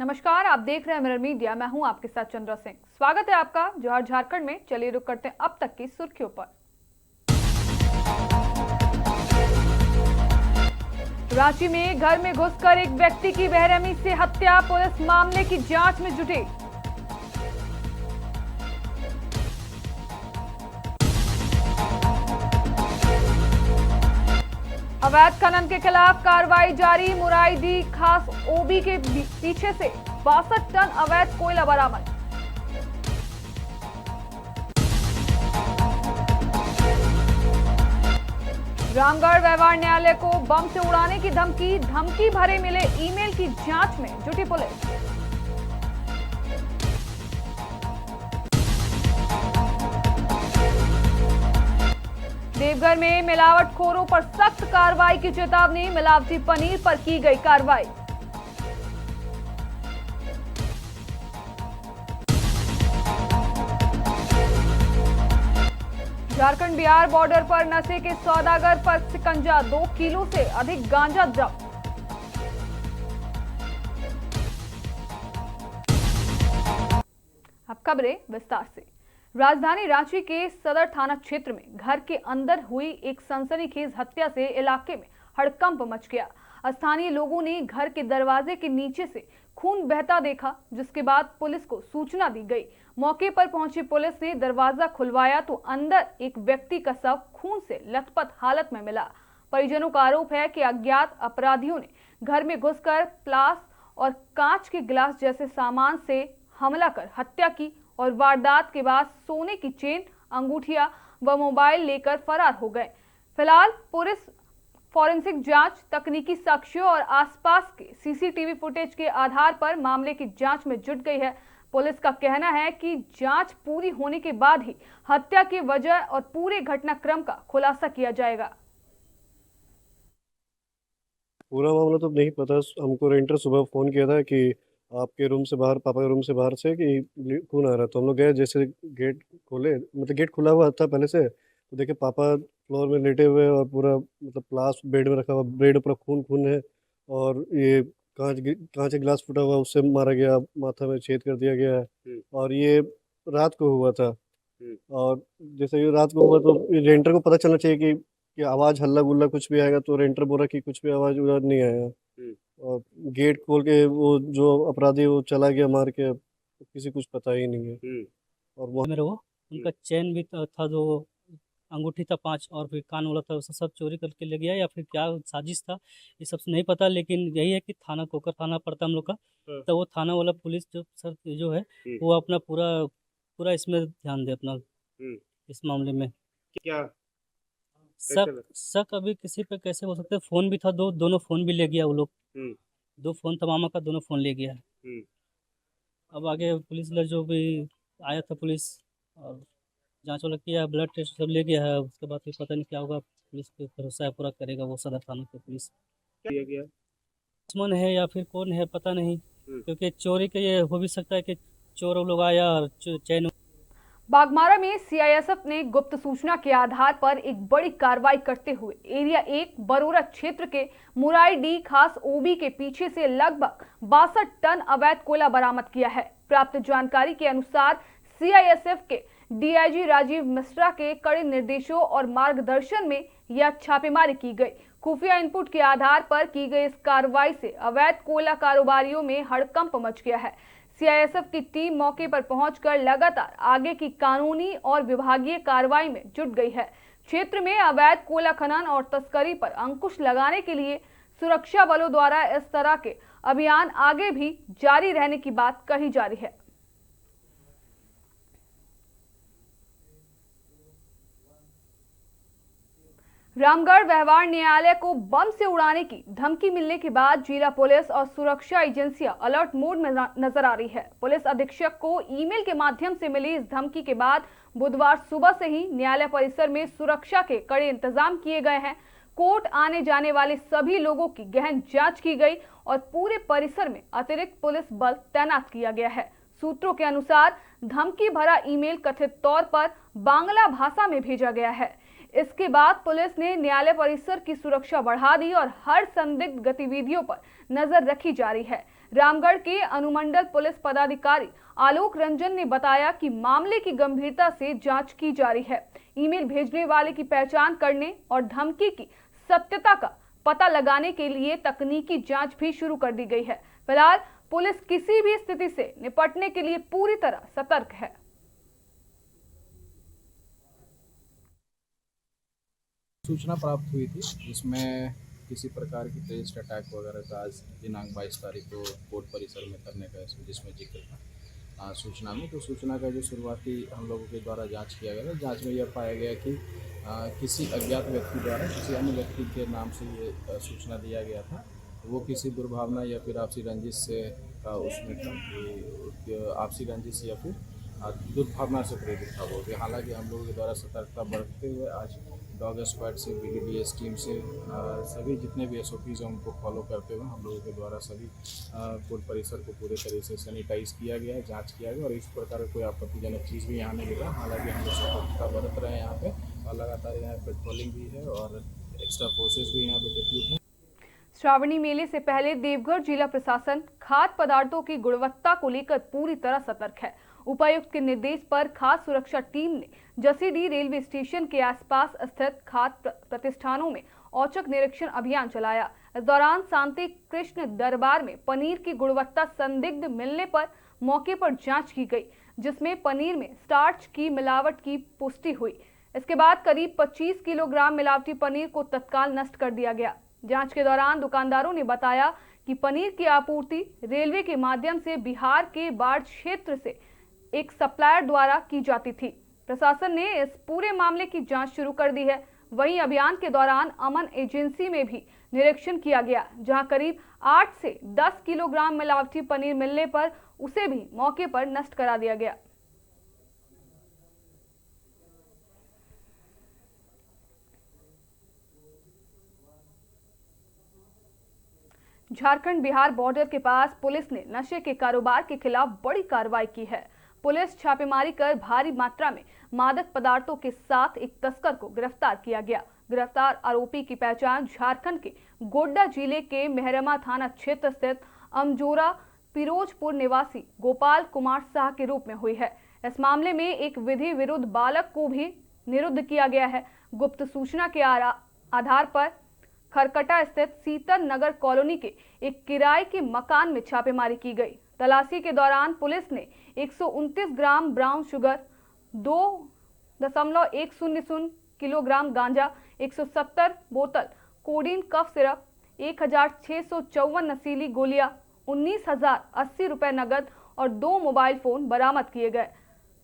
नमस्कार, आप देख रहे हैं मिरर मीडिया। मैं हूं आपके साथ चंद्रा सिंह। स्वागत है आपका जोहर झारखंड में। चलिए रुक करते हैं अब तक की सुर्खियों पर। रांची में घर में घुसकर एक व्यक्ति की बेरहमी से हत्या, पुलिस मामले की जांच में जुटी। अवैध खनन के खिलाफ कार्रवाई जारी, मुराइदी खास ओबी के पीछे से 62 टन अवैध कोयला बरामद। रामगढ़ व्यवहार न्यायालय को बम से उड़ाने की धमकी भरे मिले ईमेल की जांच में जुटी पुलिस। देवघर में मिलावटखोरों पर सख्त कार्रवाई की चेतावनी, मिलावटी पनीर पर की गई कार्रवाई। झारखंड बिहार बॉर्डर पर नशे के सौदागर पर शिकंजा, 2 किलो से अधिक गांजा जब्त। अब खबरें विस्तार से। राजधानी रांची के सदर थाना क्षेत्र में घर के अंदर हुई एक सनसनीखेज हत्या से इलाके में हड़कंप मच गया। स्थानीय लोगों ने घर के दरवाजे के नीचे से खून बहता देखा, जिसके बाद पुलिस को सूचना दी गई। मौके पर पहुंची पुलिस ने दरवाजा खुलवाया तो अंदर एक व्यक्ति का शव खून से लथपथ हालत में मिला। परिजनों का आरोप है कि अज्ञात अपराधियों ने घर में घुसकर प्लास और कांच के गिलास जैसे सामान से हमला कर हत्या की और वारदात के बाद सोने की चेन, अंगूठियां व मोबाइल लेकर फरार हो गए। फिलहाल पुलिस फॉरेंसिक जांच, तकनीकी साक्ष्यों और आसपास के सीसीटीवी फुटेज के आधार पर मामले की जांच में जुट गई है। पुलिस का कहना है कि जांच पूरी होने के बाद ही हत्या की वजह और पूरे घटनाक्रम का खुलासा किया जाएगा। पूरा मामला तो नहीं पता। हमको रेंटर सुबह फ़ोन किया था कि आपके रूम से बाहर, पापा के रूम से बाहर से कि खून आ रहा है। तो हम लोग गए, जैसे गेट खोले, मतलब गेट खुला हुआ था पहले से, तो देखे पापा फ्लोर में लेटे हुए और पूरा मतलब प्लास बेड में रखा हुआ, बेड पूरा खून खून है। और ये कांच का गिलास फूटा हुआ, उससे मारा गया, माथा में छेद कर दिया गया है। और ये रात को हुआ था। और जैसे ये रात को हुआ तो रेंटर को पता चलना चाहिए कि आवाज़ हल्ला गुल्ला कुछ भी आएगा। तो रेंटर बोला कि कुछ भी आवाज़ उधर नहीं आएगा। और गेट खोल के वो जो अपराधी वो चला गया मार के, अब किसी कुछ पता ही नहीं है। और वो मेरे वो उनका चेन भी था, जो अंगूठी था 5 और फिर कान वाला था, उसे सब चोरी करके ले गया या फिर क्या साजिश था, ये सब नहीं पता। लेकिन यही है कि थाना कोकर थाना पड़ता हम लोग का। तो वो थाना वाला पुलिस जो सर जो है वो अपना पूरा पूरा इसमें ध्यान दे अपना इस मामले में। क्या शक शक अभी किसी पे कैसे हो सकते हैं। फ़ोन भी था, दोनों फ़ोन भी ले गया वो लोग। 2 फ़ोन था मामा का, दोनों फ़ोन ले गया। अब आगे पुलिस वाला जो भी आया था पुलिस और जांच वाला किया, ब्लड टेस्ट सब ले गया है। उसके बाद फिर पता नहीं क्या होगा, पुलिस पे भरोसा है पूरा करेगा वो सदर थाना पे पुलिस। किया गया? दुश्मन है या फिर कौन है पता नहीं, क्योंकि चोरी के ये हो भी सकता है कि चोर लोग आया और चैन। बागमारा में सीआईएसएफ ने गुप्त सूचना के आधार पर एक बड़ी कार्रवाई करते हुए एरिया 1 बरोरा क्षेत्र के मुराइडी खास ओबी के पीछे से लगभग 62 टन अवैध कोयला बरामद किया है। प्राप्त जानकारी के अनुसार सीआईएसएफ के डीआईजी राजीव मिश्रा के कड़े निर्देशों और मार्गदर्शन में यह छापेमारी की गई। खुफिया इनपुट के आधार पर की गई इस कार्रवाई से अवैध कोयला कारोबारियों में हड़कंप मच गया है। सीआईएसएफ की टीम मौके पर पहुंचकर लगातार आगे की कानूनी और विभागीय कार्रवाई में जुट गई है। क्षेत्र में अवैध कोयला खनन और तस्करी पर अंकुश लगाने के लिए सुरक्षा बलों द्वारा इस तरह के अभियान आगे भी जारी रहने की बात कही जा रही है। रामगढ़ व्यवहार न्यायालय को बम से उड़ाने की धमकी मिलने के बाद जिला पुलिस और सुरक्षा एजेंसियां अलर्ट मोड में नजर आ रही है। पुलिस अधीक्षक को ईमेल के माध्यम से मिली इस धमकी के बाद बुधवार सुबह से ही न्यायालय परिसर में सुरक्षा के कड़े इंतजाम किए गए हैं। कोर्ट आने जाने वाले सभी लोगों की गहन जांच की गई और पूरे परिसर में अतिरिक्त पुलिस बल तैनात किया गया है। सूत्रों के अनुसार धमकी भरा ईमेल कथित तौर पर बांग्ला भाषा में भेजा गया है। इसके बाद पुलिस ने न्यायालय परिसर की सुरक्षा बढ़ा दी और हर संदिग्ध गतिविधियों पर नजर रखी जा रही है। रामगढ़ के अनुमंडल पुलिस पदाधिकारी आलोक रंजन ने बताया कि मामले की गंभीरता से जांच की जा रही है। ईमेल भेजने वाले की पहचान करने और धमकी की सत्यता का पता लगाने के लिए तकनीकी जांच भी शुरू कर दी गई है। फिलहाल पुलिस किसी भी स्थिति से निपटने के लिए पूरी तरह सतर्क है। सूचना प्राप्त हुई थी जिसमें किसी प्रकार की टेररिस्ट अटैक वगैरह का आज दिनांक 22 तारीख को कोर्ट परिसर में करने का जिसमें जिक्र था सूचना में। तो सूचना का जो शुरुआती हम लोगों के द्वारा जांच किया गया था, जांच में यह पाया गया कि किसी अज्ञात व्यक्ति द्वारा किसी अन्य व्यक्ति के नाम से ये सूचना दिया गया था। वो किसी दुर्भावना या फिर आपसी रंजिश से उसमें था कि आपसी रंजिश या फिर दुर्भावना से प्रेरित था वो। हालांकि हम लोगों के द्वारा सतर्कता बरतते हुए आज डॉग स्क्वाड से BDDS टीम से सभी जितने भी SOPs हैं उनको फॉलो करते हुए हम लोगों के द्वारा सभी कोर्ट परिसर को पूरे तरीके से सैनिटाइज किया गया है, जांच किया गया और इस प्रकार कोई आपत्तिजनक चीज़ भी यहाँ नहीं मिला। हालांकि हम लोग सतर्कता बरत रहे हैं यहाँ पे और लगातार यहाँ पेट्रोलिंग भी है और एक्स्ट्रा फोर्सेज भी यहाँ पे डिप्यूट है। श्रावणी मेले से पहले देवघर जिला प्रशासन खाद्य पदार्थों की गुणवत्ता को लेकर पूरी तरह सतर्क है। उपायुक्त के निर्देश पर खाद्य सुरक्षा टीम ने जसीडीह रेलवे स्टेशन के आसपास स्थित खाद्य प्रतिष्ठानों में औचक निरीक्षण अभियान चलाया। इस दौरान शांति कृष्ण दरबार में पनीर की गुणवत्ता संदिग्ध मिलने पर मौके पर जांच की गई, जिसमें पनीर में स्टार्च की मिलावट की पुष्टि हुई। इसके बाद करीब 25 किलोग्राम मिलावटी पनीर को तत्काल नष्ट कर दिया गया। जांच के दौरान दुकानदारों ने बताया कि पनीर की आपूर्ति रेलवे के माध्यम से बिहार के बाढ़ क्षेत्र से एक सप्लायर द्वारा की जाती थी। प्रशासन ने इस पूरे मामले की जांच शुरू कर दी है। वहीं अभियान के दौरान अमन एजेंसी में भी निरीक्षण किया गया, जहां करीब 8 से 10 किलोग्राम मिलावटी पनीर मिलने पर उसे भी मौके पर नष्ट करा दिया गया। झारखंड बिहार बॉर्डर के पास पुलिस ने नशे के कारोबार के खिलाफ बड़ी कार्रवाई की है। पुलिस छापेमारी कर भारी मात्रा में मादक पदार्थों के साथ एक तस्कर को गिरफ्तार किया गया। गिरफ्तार आरोपी की पहचान झारखंड के गोड्डा जिले के मेहरमा थाना क्षेत्र स्थित अमजोरा पिरोजपुर निवासी गोपाल कुमार शाह के रूप में हुई है। इस मामले में एक विधि विरुद्ध बालक को भी निरुद्ध किया गया है। गुप्त सूचना के आधार पर खरकटा स्थित शीतल नगर कॉलोनी के एक किराए के मकान में छापेमारी की गई। तलाशी के दौरान पुलिस ने 129 ग्राम ब्राउन शुगर, 2.100 किलोग्राम गांजा, 170 बोतल कोडीन कफ सिरप, 1654 नशीली गोलियां, 19,080 रुपए नगद और 2 मोबाइल फोन बरामद किए गए।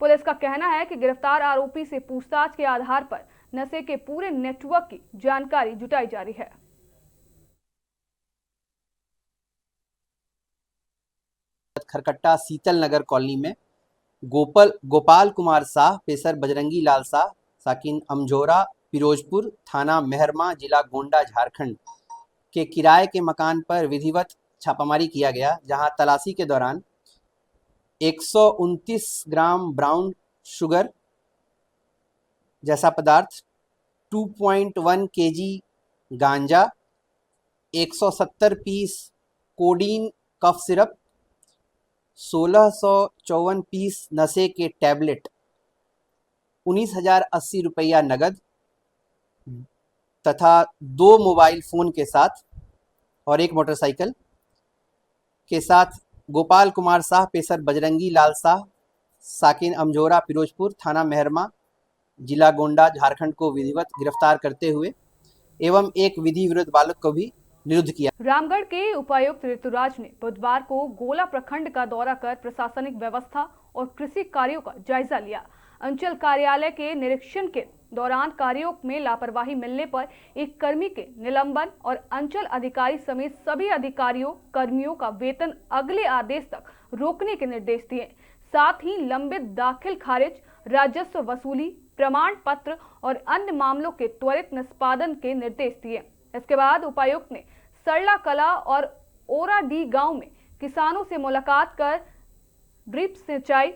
पुलिस का कहना है कि गिरफ्तार आरोपी से पूछताछ के आधार पर नशे के पूरे नेटवर्क की जानकारी जुटाई जा रही है। खरकट्टा शीतल नगर कॉलोनी में गोपाल कुमार शाह पेशर बजरंगी लाल शाह साकिन अमजोरा पिरोजपुर थाना मेहरमा जिला गोंडा झारखंड के किराए के मकान पर विधिवत छापामारी किया गया, जहां तलाशी के दौरान 129 ग्राम ब्राउन शुगर जैसा पदार्थ, 2.1 केजी गांजा, 170 piece codeine cough syrup, 1654 piece नशे के टैबलेट, 19,080 रुपया नगद तथा 2 मोबाइल फोन के साथ और 1 मोटरसाइकिल के साथ गोपाल कुमार शाह पेशर बजरंगी लाल शाह साकिन अमजोरा पिरोजपुर थाना मेहरमा जिला गोंडा झारखंड को विधिवत गिरफ्तार करते हुए एवं एक विधि विरुद्ध बालक को भी निरुद्ध किया। रामगढ़ के उपायुक्त ऋतुराज ने बुधवार को गोला प्रखंड का दौरा कर प्रशासनिक व्यवस्था और कृषि कार्यों का जायजा लिया। अंचल कार्यालय के निरीक्षण के दौरान कार्यों में लापरवाही मिलने पर एक कर्मी के निलंबन और अंचल अधिकारी समेत सभी अधिकारियों कर्मियों का वेतन अगले आदेश तक रोकने के निर्देश दिए। साथ ही लंबित दाखिल खारिज, राजस्व वसूली, प्रमाण पत्र और अन्य मामलों के त्वरित निष्पादन के निर्देश दिए। इसके बाद उपायुक्त ने सरला कला और ओराडी गांव में किसानों से मुलाकात कर ड्रिप सिंचाई,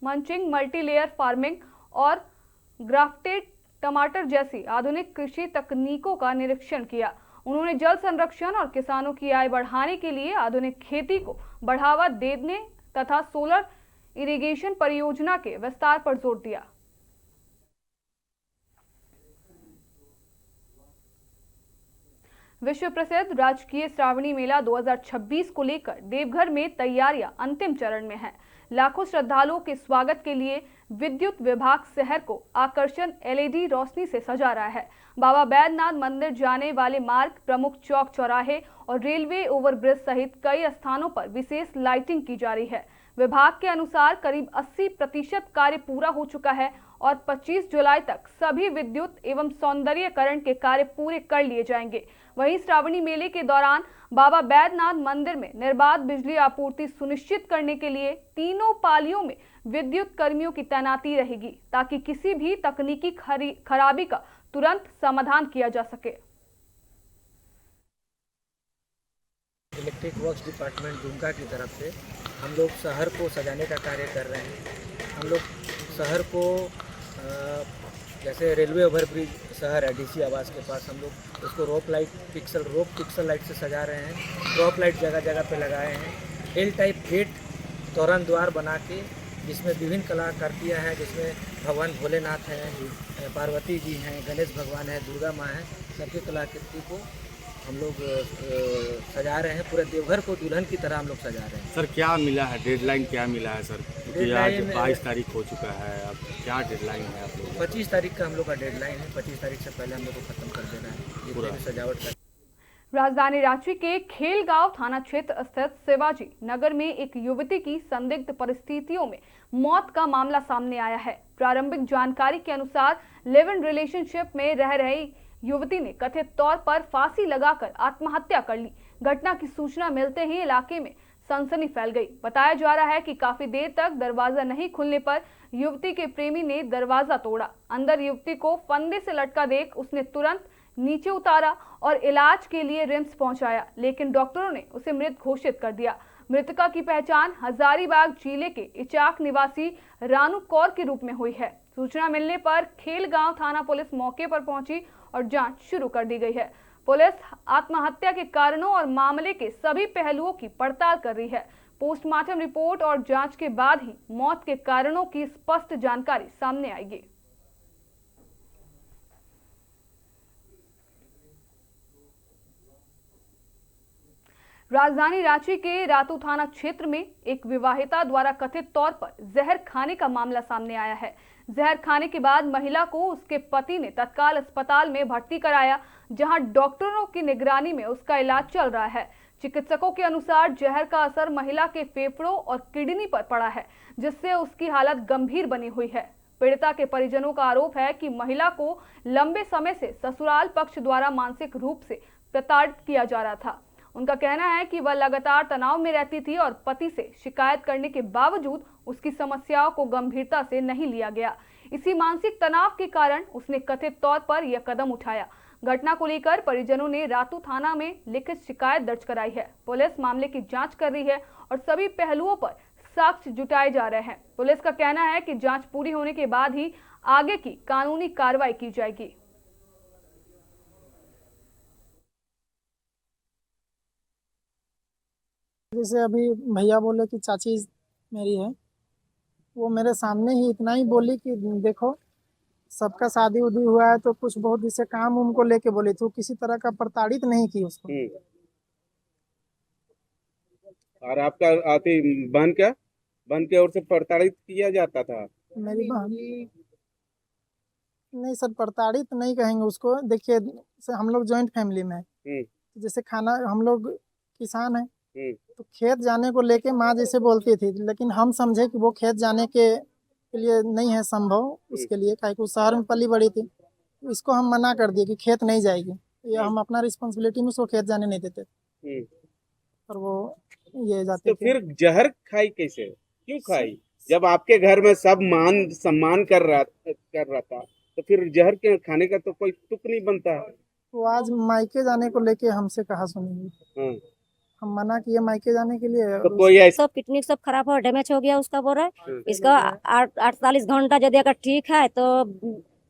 मंचिंग, मल्टीलेयर फार्मिंग और ग्राफ्टेड टमाटर जैसी आधुनिक कृषि तकनीकों का निरीक्षण किया उन्होंने जल संरक्षण और किसानों की आय बढ़ाने के लिए आधुनिक खेती को बढ़ावा देने तथा सोलर इरिगेशन परियोजना के विस्तार पर जोर दिया। विश्व प्रसिद्ध राजकीय श्रावणी मेला 2026 को लेकर देवघर में तैयारियां अंतिम चरण में हैं। लाखों श्रद्धालुओं के स्वागत के लिए विद्युत विभाग शहर को आकर्षण LED रोशनी से सजा रहा है। बाबा बैद्यनाथ मंदिर जाने वाले मार्ग, प्रमुख चौक चौराहे और रेलवे ओवरब्रिज सहित कई स्थानों पर विशेष लाइटिंग की जा रही है। विभाग के अनुसार करीब 80% कार्य पूरा हो चुका है और 25 जुलाई तक सभी विद्युत एवं सौंदर्यीकरण के कार्य पूरे कर लिए जाएंगे। वहीं श्रावणी मेले के दौरान बाबा बैद्यनाथ मंदिर में निर्बाध बिजली आपूर्ति सुनिश्चित करने के लिए तीनों पालियों में विद्युत कर्मियों की तैनाती रहेगी ताकि किसी भी तकनीकी खराबी का तुरंत समाधान किया जा सके। इलेक्ट्रिक वर्क्स डिपार्टमेंट दुमका की तरफ से हम लोग शहर को सजाने का कार्य कर रहे हैं। हम लोग शहर को जैसे रेलवे ओवरब्रिज शहर है DC आवास के पास, हम लोग उसको रोप पिक्सल लाइट से सजा रहे हैं। ड्रॉप लाइट जगह जगह पे लगाए हैं। L टाइप गेट तोरण द्वार बना के जिसमें विभिन्न कलाकृतियाँ हैं, जिसमें भगवान भोलेनाथ हैं, पार्वती जी हैं, गणेश भगवान हैं, दुर्गा माँ हैं, सबकी कलाकृति को हम लोग सजा रहे हैं। पूरे देवघर को दुल्हन की तरह हम लोग सजा रहे हैं। सर क्या मिला है, डेडलाइन क्या मिला है सर? क्योंकि आज 22 तारीख हो चुका है, अब क्या डेडलाइन है आप लोग? 25 तारीख का हम लोग का डेडलाइन है। 25 तारीख से पहले हम लोग को खत्म कर देना है जितने भी सजावट का। राजधानी रांची के खेलगांव थाना क्षेत्र स्थित शिवाजी नगर में एक युवती की संदिग्ध परिस्थितियों में मौत का मामला सामने आया है। प्रारंभिक जानकारी के अनुसार लिव इन रिलेशनशिप में रह रही युवती ने कथित तौर पर फांसी लगाकर आत्महत्या कर ली। घटना की सूचना मिलते ही इलाके में सनसनी फैल गई। बताया जा रहा है कि काफी देर तक दरवाजा नहीं खुलने पर युवती के प्रेमी ने दरवाजा तोड़ा। अंदर युवती को फंदे से लटका देख उसने तुरंत नीचे उतारा और इलाज के लिए रिम्स पहुंचाया, लेकिन डॉक्टरों ने उसे मृत घोषित कर दिया। मृतका की पहचान हजारीबाग जिले के इचाक निवासी रानू कौर के रूप में हुई है। सूचना मिलने पर खेलगांव थाना पुलिस मौके पर पहुंची और जांच शुरू कर दी गई है। पुलिस आत्महत्या के कारणों और मामले के सभी पहलुओं की पड़ताल कर रही है। पोस्टमार्टम रिपोर्ट और जांच के बाद ही मौत के कारणों की स्पष्ट जानकारी सामने आएगी। राजधानी रांची के रातू थाना क्षेत्र में एक विवाहिता द्वारा कथित तौर पर जहर खाने का मामला सामने आया है। जहर खाने के बाद महिला को उसके पति ने तत्काल अस्पताल में भर्ती कराया, जहां डॉक्टरों की निगरानी में उसका इलाज चल रहा है। चिकित्सकों के अनुसार जहर का असर महिला के फेफड़ों और किडनी पर पड़ा है, जिससे उसकी हालत गंभीर बनी हुई है। पीड़िता के परिजनों का आरोप है कि महिला को लंबे समय से ससुराल पक्ष द्वारा मानसिक रूप से प्रताड़ित किया जा रहा था। उनका कहना है कि वह लगातार तनाव में रहती थी और पति से शिकायत करने के बावजूद उसकी समस्याओं को गंभीरता से नहीं लिया गया। इसी मानसिक तनाव के कारण उसने कथित तौर पर यह कदम उठाया। घटना को लेकर परिजनों ने रातू थाना में लिखित शिकायत दर्ज कराई है। पुलिस मामले की जांच कर रही है और सभी पहलुओं पर साक्ष्य जुटाए जा रहे हैं। पुलिस का कहना है कि जांच पूरी होने के बाद ही आगे की कानूनी कार्रवाई की जाएगी। जैसे अभी भैया बोले कि चाची मेरी है, वो मेरे सामने ही इतना ही बोली कि देखो सबका शादी उदी हुआ है, तो कुछ बहुत इससे काम उनको लेके बोली थी, किसी तरह का प्रताड़ित नहीं की उसको। और आपका आती बहन के ओर से प्रताड़ित किया जाता था? मेरी बहन नहीं सर, प्रताड़ित नहीं कहेंगे उसको। देखिए हम लोग जॉइंट फैमिली में है, जैसे खाना हम लोग किसान है, तो खेत जाने को लेके माँ जैसे बोलती थी, लेकिन हम समझे कि वो खेत जाने के लिए नहीं है संभव उसके लिए, काहे को शहर में पली बड़ी थी, इसको हम मना कर दिए कि खेत नहीं जाएगी, ये हम अपना रिस्पॉन्सिबिलिटी में उसको खेत जाने नहीं देते, और वो ये जाते तो फिर जहर खाई कैसे, क्यों खाई? जब आपके घर में सब मान सम्मान कर रहा था, तो फिर जहर के खाने का तो कोई तुक नहीं बनता। वो आज मायके जाने को लेके हमसे कहा सुनेंगे, हम मना किए मायके जाने के लिए। तो कोई ऐसा सब किडनी सब खराब हो, डैमेज हो गया उसका, बोल रहा है इसका 48 घंटा यदि अगर ठीक है तो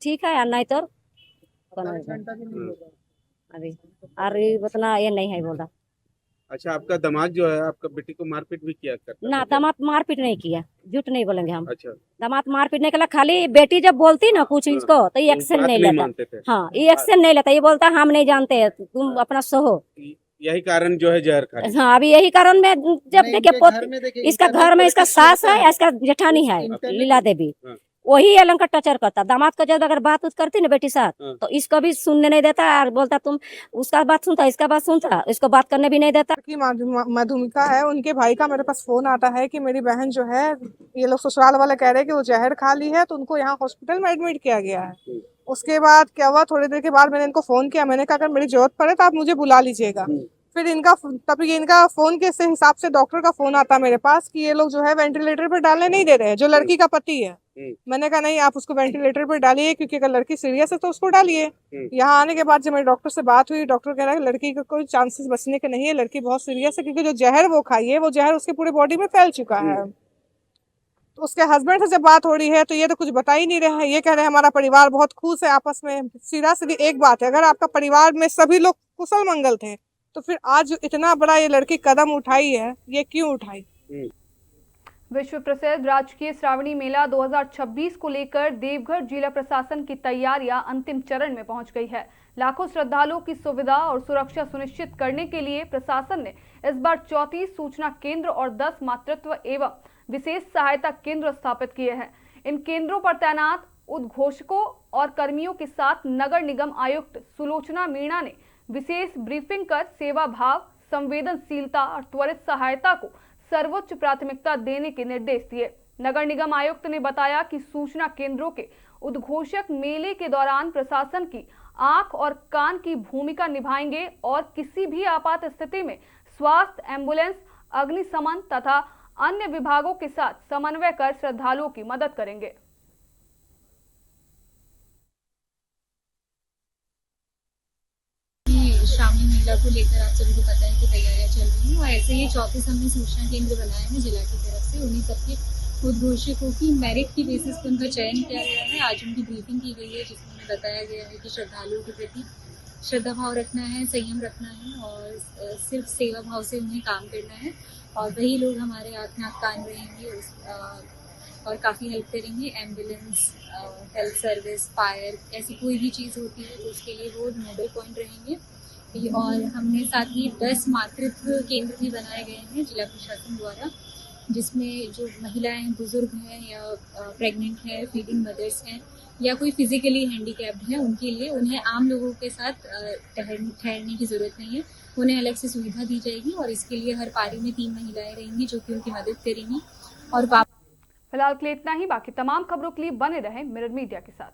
ठीक है, या नहीं तो अभी और ये उतना ये नहीं है बोला। अच्छा, आपका दामाद जो है आपका बेटी को मारपीट भी किया करता ना था? दामाद मारपीट नहीं किया, झूठ नहीं बोलेंगे हम। अच्छा, दामाद मारपीट नहीं किया, खाली बेटी जब बोलती ना कुछ इसको तो ये तो एक्शन बात नहीं नहीं लेता। मानते थे। हाँ, ये एक्शन नहीं लेता, ये बोलता हम नहीं जानते, तुम अपना सहो। यही कारण जो है जहर खाने। हाँ, अभी यही कारण में जब देखिए इसका घर में इसका सास है, इसका जेठानी है लीला देवी, हाँ। वही अलग का टचर करता। दामाद का जब अगर बात उत करती ना बेटी साथ हाँ। तो इसको भी सुनने नहीं देता और बोलता तुम उसका बात सुनता, इसका बात सुनता, इसको बात करने भी नहीं देता। की मधुमिका है, उनके भाई का मेरे पास फोन आता है कि मेरी बहन जो है, ये लोग ससुराल वाले कह रहे हैं कि वो जहर खा ली है, तो उनको यहाँ हॉस्पिटल में एडमिट किया गया है। उसके बाद क्या हुआ, थोड़ी देर के बाद मैंने इनको फोन किया, मैंने कहा अगर मेरी जरूरत पड़े तो आप मुझे बुला लीजिएगा। फिर इनका फोन के से हिसाब से डॉक्टर का फोन आता मेरे पास कि ये लोग जो है वेंटिलेटर पर डालने नहीं दे रहे हैं, जो लड़की का पति है। मैंने कहा नहीं, आप उसको वेंटिलेटर पर डालिए, क्योंकि अगर लड़की सीरियस है तो उसको डालिए। यहाँ आने के बाद जब मेरे डॉक्टर से बात हुई, डॉक्टर कह रहा है लड़की का कोई चांसेस बचने के नहीं है, लड़की बहुत सीरियस है, क्योंकि जो जहर वो खाई है वो जहर उसके पूरे बॉडी में फैल चुका है। तो उसके हस्बैंड से जब बात हो रही है तो ये तो कुछ बता ही नहीं रहे हैं, ये कह रहे हैं हमारा परिवार बहुत खुश है आपस में। सीधा सीधी एक बात है, अगर आपका परिवार में सभी लोग कुशल मंगल थे तो फिर आज इतना बड़ा ये लड़की कदम उठाई है, ये क्यों उठाई? विश्व प्रसिद्ध राजकीय श्रावणी मेला 2026 को लेकर देवघर जिला प्रशासन की तैयारियां अंतिम चरण में पहुंच गई है। लाखों श्रद्धालुओं की सुविधा और सुरक्षा सुनिश्चित करने के लिए प्रशासन ने इस बार 34 सूचना केंद्र और 10 मातृत्व एवं विशेष सहायता केंद्र स्थापित किए हैं। इन केंद्रों पर तैनात उद्घोषकों और कर्मियों के साथ नगर निगम आयुक्त सुलोचना मीणा ने विशेष ब्रीफिंग कर सेवा भाव, संवेदनशीलता और त्वरित सहायता को सर्वोच्च प्राथमिकता देने के निर्देश दिए। नगर निगम आयुक्त ने बताया कि सूचना केंद्रों के उद्घोषक मेले के दौरान प्रशासन की आंख और कान की भूमिका निभाएंगे और किसी भी आपात स्थिति में स्वास्थ्य, एम्बुलेंस, अग्निशमन तथा अन्य विभागों के साथ समन्वय कर श्रद्धालुओं की मदद करेंगे। श्रावणी मेला को लेकर आप सभी को पता है कि तैयारियां चल रही हैं और ऐसे ही 34 हमने सूचना केंद्र बनाए हैं जिला की तरफ से। उन्हीं तक के उद्घोषकों की मेरिट की बेसिस पर उनका चयन किया गया है। आज उनकी ब्रीफिंग की गई है जिसमें उन्हें बताया गया है कि श्रद्धालुओं के प्रति श्रद्धा भाव रखना है, संयम रखना है और सिर्फ सेवा भाव से उन्हें काम करना है। और वही लोग हमारे आँख नाक कान रहेंगे और काफ़ी हेल्प करेंगे। एम्बुलेंस, हेल्थ सर्विस, फायर, ऐसी कोई भी चीज़ होती है तो उसके लिए वो नोडल पॉइंट रहेंगे। और हमने साथ ही 10 मातृत्व केंद्र भी बनाए गए हैं जिला प्रशासन द्वारा, जिसमें जो महिलाएं बुजुर्ग हैं या प्रेग्नेंट हैं, फीडिंग मदर्स हैं या कोई फिजिकली हैंडीकैप्ड है, उनके लिए उन्हें आम लोगों के साथ ठहरने की ज़रूरत नहीं है, उन्हें अलग से सुविधा दी जाएगी। और इसके लिए हर पारी में 3 महिलाएं रहेंगी जो कि उनकी मदद करेंगी। और फिलहाल के लिए इतना ही। बाकी तमाम खबरों के लिए बने रहें मिरर मीडिया के साथ।